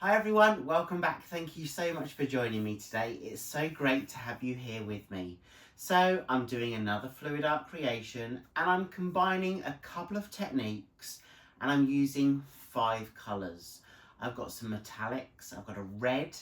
Hi everyone, welcome back. Thank you so much for joining me today. It's so great to have you here with me. So I'm doing another fluid art creation and I'm combining a couple of techniques and I'm using 5 colours. I've got some metallics, I've got a red,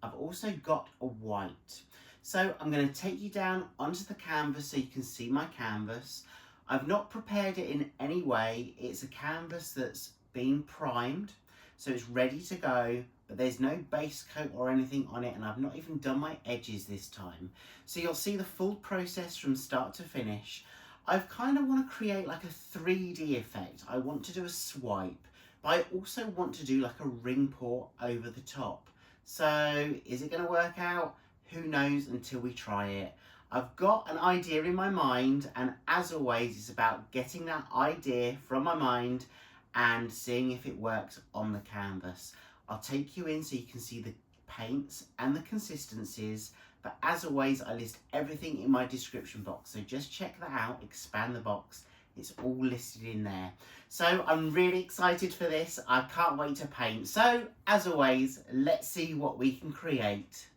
I've also got a white. So I'm going to take you down onto the canvas so you can see my canvas. I've not prepared it in any way. It's a canvas that's been primed. So it's ready to go, but there's no base coat or anything on it, and I've not even done my edges this time. So you'll see the full process from start to finish. I've kind of want to create like a 3D effect. I want to do a swipe, but I also want to do like a ring pour over the top. So is it going to work out? Who knows until we try it. I've got an idea in my mind, and as always, it's about getting that idea from my mind and seeing if it works on the canvas. I'll take you in so you can see the paints and the consistencies, but as always, I list everything in my description box, so just check that out, expand the box, it's all listed in there. So I'm really excited for this, I can't wait to paint. So as always, let's see what we can create.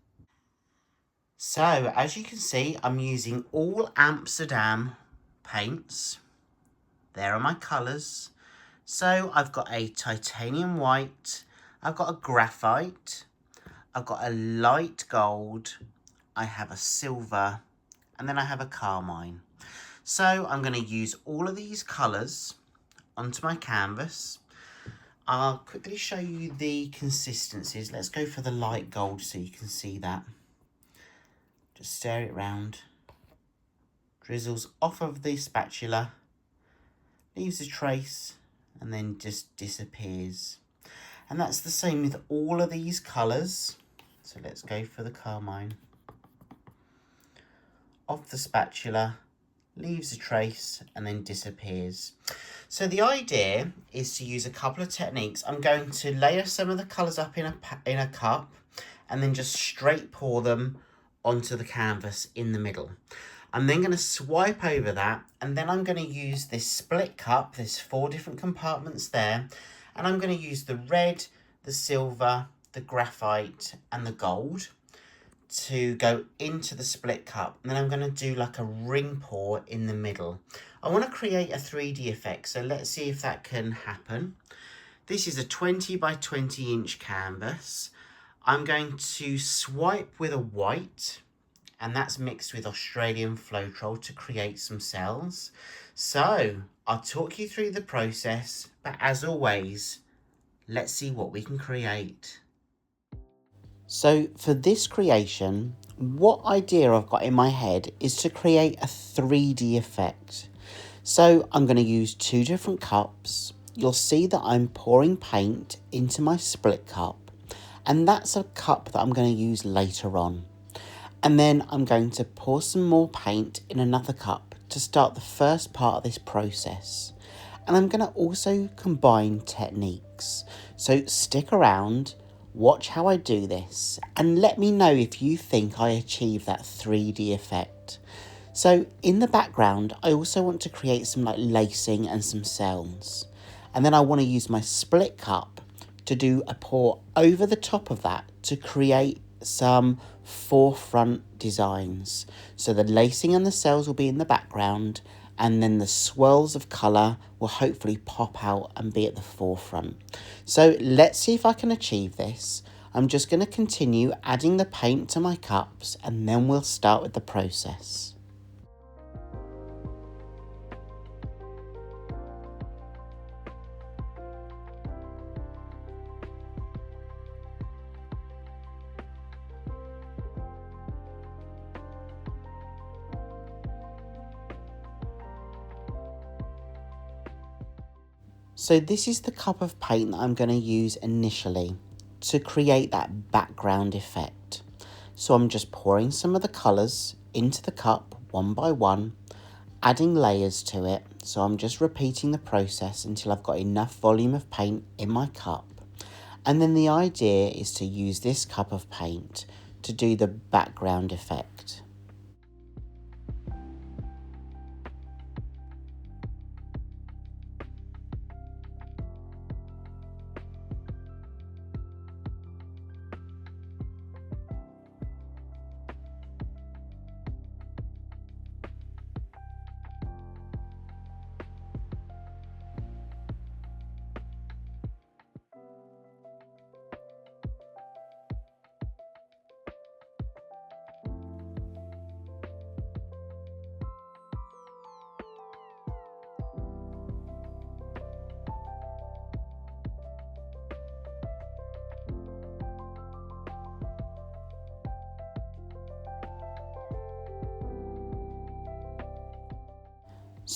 So as you can see, I'm using all Amsterdam paints. There are my colours. So I've got a titanium white, I've got a graphite, I've got a light gold, I have a silver, and then I have a carmine. So I'm going to use all of these colours onto my canvas. I'll quickly show you the consistencies. Let's go for the light gold so you can see that. Just stir it round. Drizzles off of the spatula, leaves a trace, and then just disappears. And that's the same with all of these colours. So let's go for the carmine. Off the spatula, leaves a trace, and then disappears. So the idea is to use a couple of techniques. I'm going to layer some of the colours up in a cup and then just straight pour them onto the canvas in the middle. I'm then going to swipe over that, and then I'm going to use this split cup. There's 4 different compartments there, and I'm going to use the red, the silver, the graphite, and the gold to go into the split cup. And then I'm going to do like a ring pour in the middle. I want to create a 3D effect, so let's see if that can happen. This is a 20 by 20 inch canvas. I'm going to swipe with a white, and that's mixed with Australian Floetrol to create some cells. So I'll talk you through the process, but as always, let's see what we can create. So for this creation, what idea I've got in my head is to create a 3D effect. So I'm going to use 2 different cups. You'll see that I'm pouring paint into my split cup, and that's a cup that I'm going to use later on. And then I'm going to pour some more paint in another cup to start the first part of this process. And I'm going to also combine techniques. So stick around, watch how I do this, and let me know if you think I achieve that 3D effect. So in the background, I also want to create some like lacing and some cells. And then I want to use my split cup to do a pour over the top of that to create some forefront designs. So the lacing and the cells will be in the background, and then the swirls of colour will hopefully pop out and be at the forefront. So let's see if I can achieve this. I'm just going to continue adding the paint to my cups, and then we'll start with the process. So this is the cup of paint that I'm going to use initially to create that background effect. So I'm just pouring some of the colours into the cup one by one, adding layers to it. So I'm just repeating the process until I've got enough volume of paint in my cup. And then the idea is to use this cup of paint to do the background effect.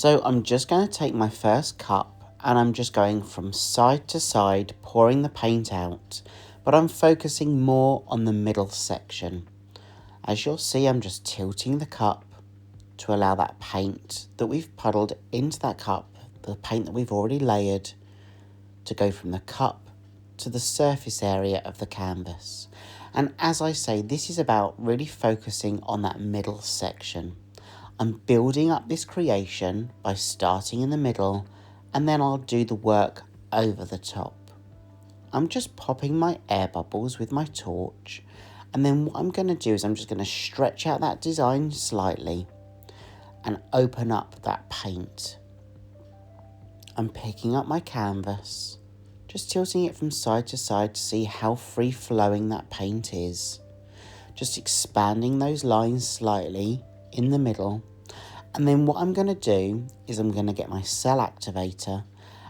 So I'm just going to take my first cup and I'm just going from side to side, pouring the paint out, but I'm focusing more on the middle section. As you'll see, I'm just tilting the cup to allow that paint that we've puddled into that cup, the paint that we've already layered, to go from the cup to the surface area of the canvas. And as I say, this is about really focusing on that middle section. I'm building up this creation by starting in the middle, and then I'll do the work over the top. I'm just popping my air bubbles with my torch, and then what I'm going to do is I'm just going to stretch out that design slightly and open up that paint. I'm picking up my canvas, just tilting it from side to side to see how free-flowing that paint is. Just expanding those lines slightly in the middle. And then what I'm going to do is I'm going to get my cell activator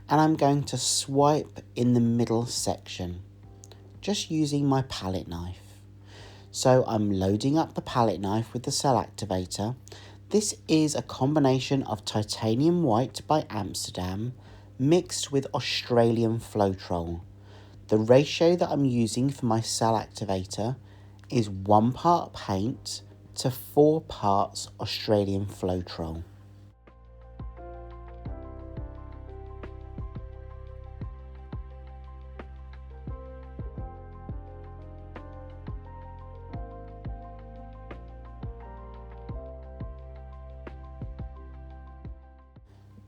and I'm going to swipe in the middle section, just using my palette knife. So I'm loading up the palette knife with the cell activator. This is a combination of titanium white by Amsterdam mixed with Australian Floetrol. The ratio that I'm using for my cell activator is 1 part paint to 4 parts Australian Floetrol.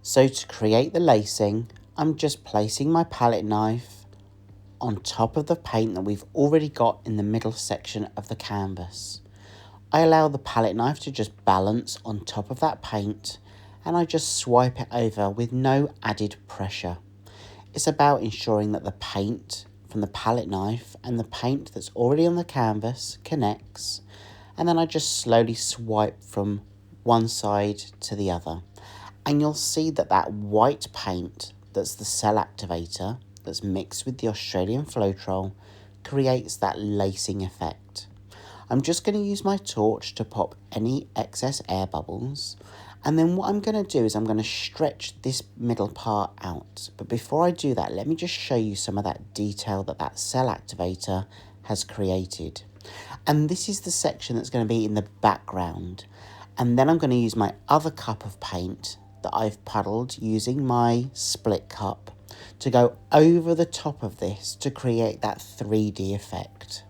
So to create the lacing, I'm just placing my palette knife on top of the paint that we've already got in the middle section of the canvas. I allow the palette knife to just balance on top of that paint and I just swipe it over with no added pressure. It's about ensuring that the paint from the palette knife and the paint that's already on the canvas connects, and then I just slowly swipe from one side to the other. And you'll see that that white paint that's the cell activator that's mixed with the Australian Floetrol creates that lacing effect. I'm just going to use my torch to pop any excess air bubbles, and then what I'm going to do is I'm going to stretch this middle part out. But before I do that, let me just show you some of that detail that that cell activator has created. And this is the section that's going to be in the background. And then I'm going to use my other cup of paint that I've puddled using my split cup to go over the top of this to create that 3D effect.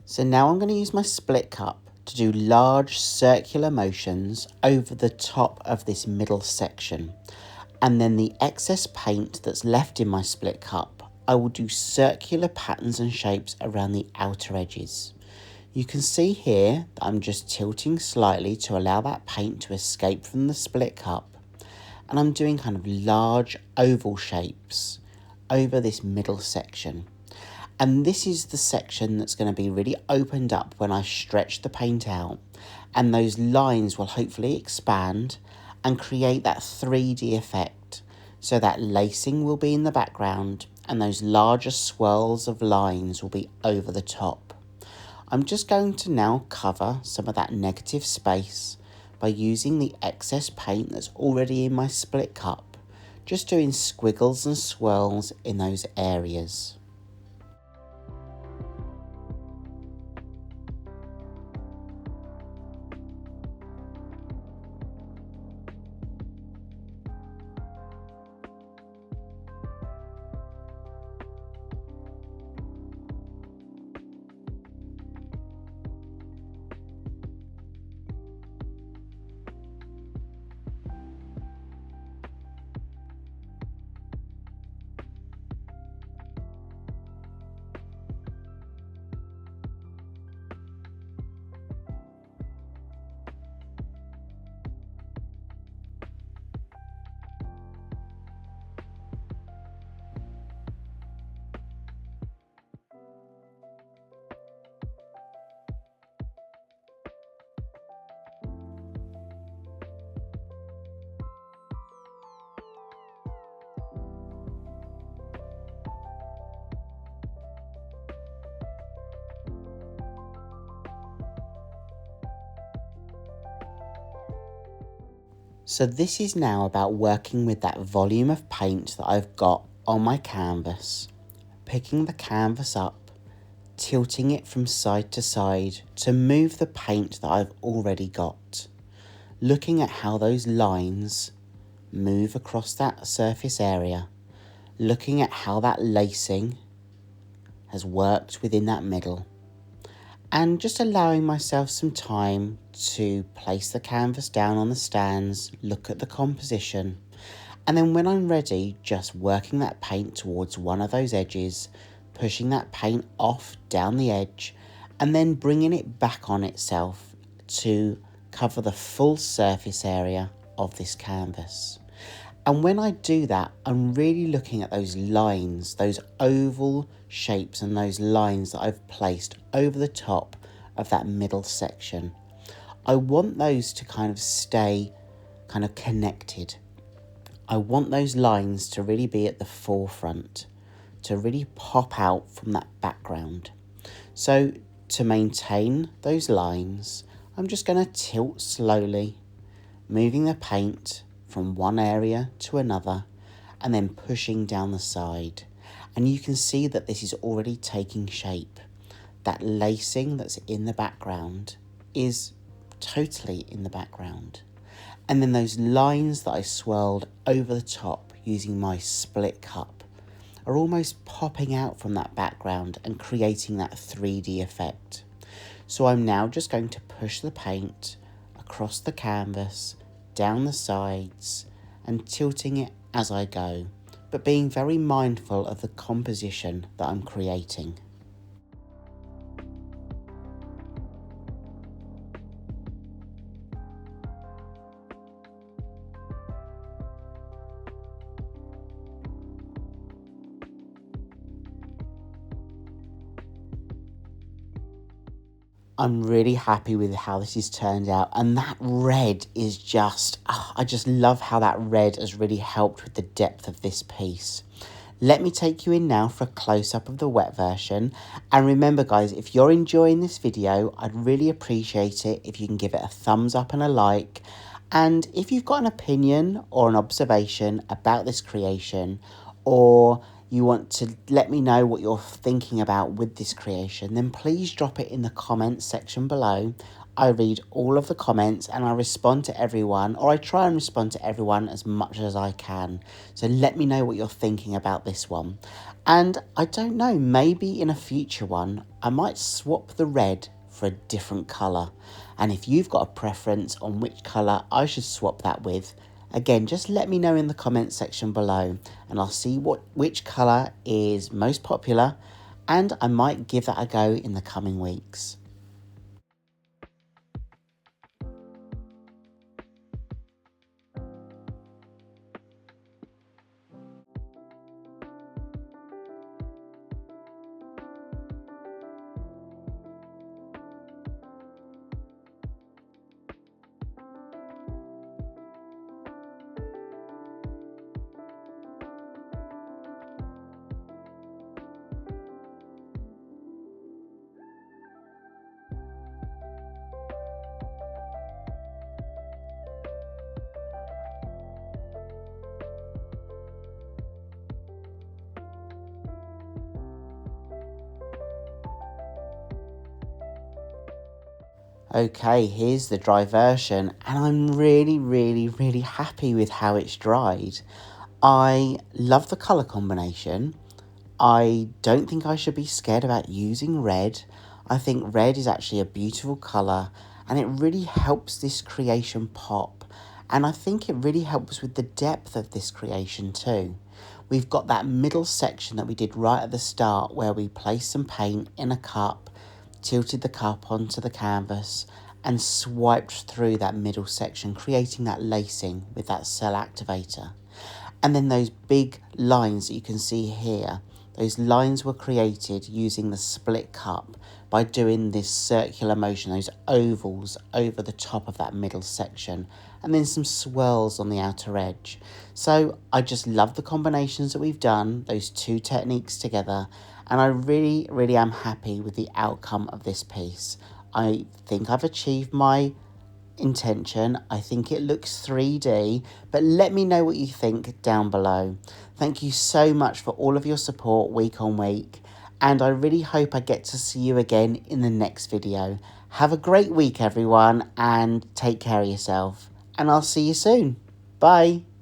So now I'm going to use my split cup to do large circular motions over the top of this middle section. And then the excess paint that's left in my split cup, I will do circular patterns and shapes around the outer edges. You can see here that I'm just tilting slightly to allow that paint to escape from the split cup. And I'm doing kind of large oval shapes over this middle section. And this is the section that's going to be really opened up when I stretch the paint out, and those lines will hopefully expand and create that 3D effect. So that lacing will be in the background and those larger swirls of lines will be over the top. I'm just going to now cover some of that negative space by using the excess paint that's already in my split cup, just doing squiggles and swirls in those areas. So this is now about working with that volume of paint that I've got on my canvas, picking the canvas up, tilting it from side to side to move the paint that I've already got, looking at how those lines move across that surface area, looking at how that lacing has worked within that middle, and just allowing myself some time to place the canvas down on the stands, look at the composition, and then when I'm ready, just working that paint towards one of those edges, pushing that paint off down the edge, and then bringing it back on itself to cover the full surface area of this canvas. And when I do that, I'm really looking at those lines, those oval shapes and those lines that I've placed over the top of that middle section. I want those to kind of stay kind of connected. I want those lines to really be at the forefront, to really pop out from that background. So to maintain those lines, I'm just going to tilt slowly, moving the paint from one area to another and then pushing down the side. And you can see that this is already taking shape. That lacing that's in the background is totally in the background. And then those lines that I swirled over the top using my split cup are almost popping out from that background and creating that 3D effect. So I'm now just going to push the paint across the canvas, down the sides, and tilting it as I go, but being very mindful of the composition that I'm creating. I'm really happy with how this has turned out, and that red is just, I just love how that red has really helped with the depth of this piece. Let me take you in now for a close-up of the wet version, and remember guys, if you're enjoying this video, I'd really appreciate it if you can give it a thumbs up and a like, and if you've got an opinion or an observation about this creation, or you want to let me know what you're thinking about with this creation, then please drop it in the comments section below. I read all of the comments and I respond to everyone, or I try and respond to everyone as much as I can. So let me know what you're thinking about this one. And I don't know, maybe in a future one, I might swap the red for a different colour. And if you've got a preference on which colour I should swap that with, again, just let me know in the comments section below and I'll see which colour is most popular, and I might give that a go in the coming weeks. Okay, here's the dry version, and I'm really happy with how it's dried. I love the colour combination. I don't think I should be scared about using red. I think red is actually a beautiful colour and it really helps this creation pop. And I think it really helps with the depth of this creation too. We've got that middle section that we did right at the start where we placed some paint in a cup, tilted the cup onto the canvas and swiped through that middle section, creating that lacing with that cell activator. And then those big lines that you can see here, those lines were created using the split cup by doing this circular motion, those ovals over the top of that middle section, and then some swirls on the outer edge. So I just love the combinations that we've done, those two techniques together, and I really am happy with the outcome of this piece. I think I've achieved my intention. I think it looks 3D, but let me know what you think down below. Thank you so much for all of your support week on week, and I really hope I get to see you again in the next video. Have a great week, everyone, and take care of yourself, and I'll see you soon. Bye.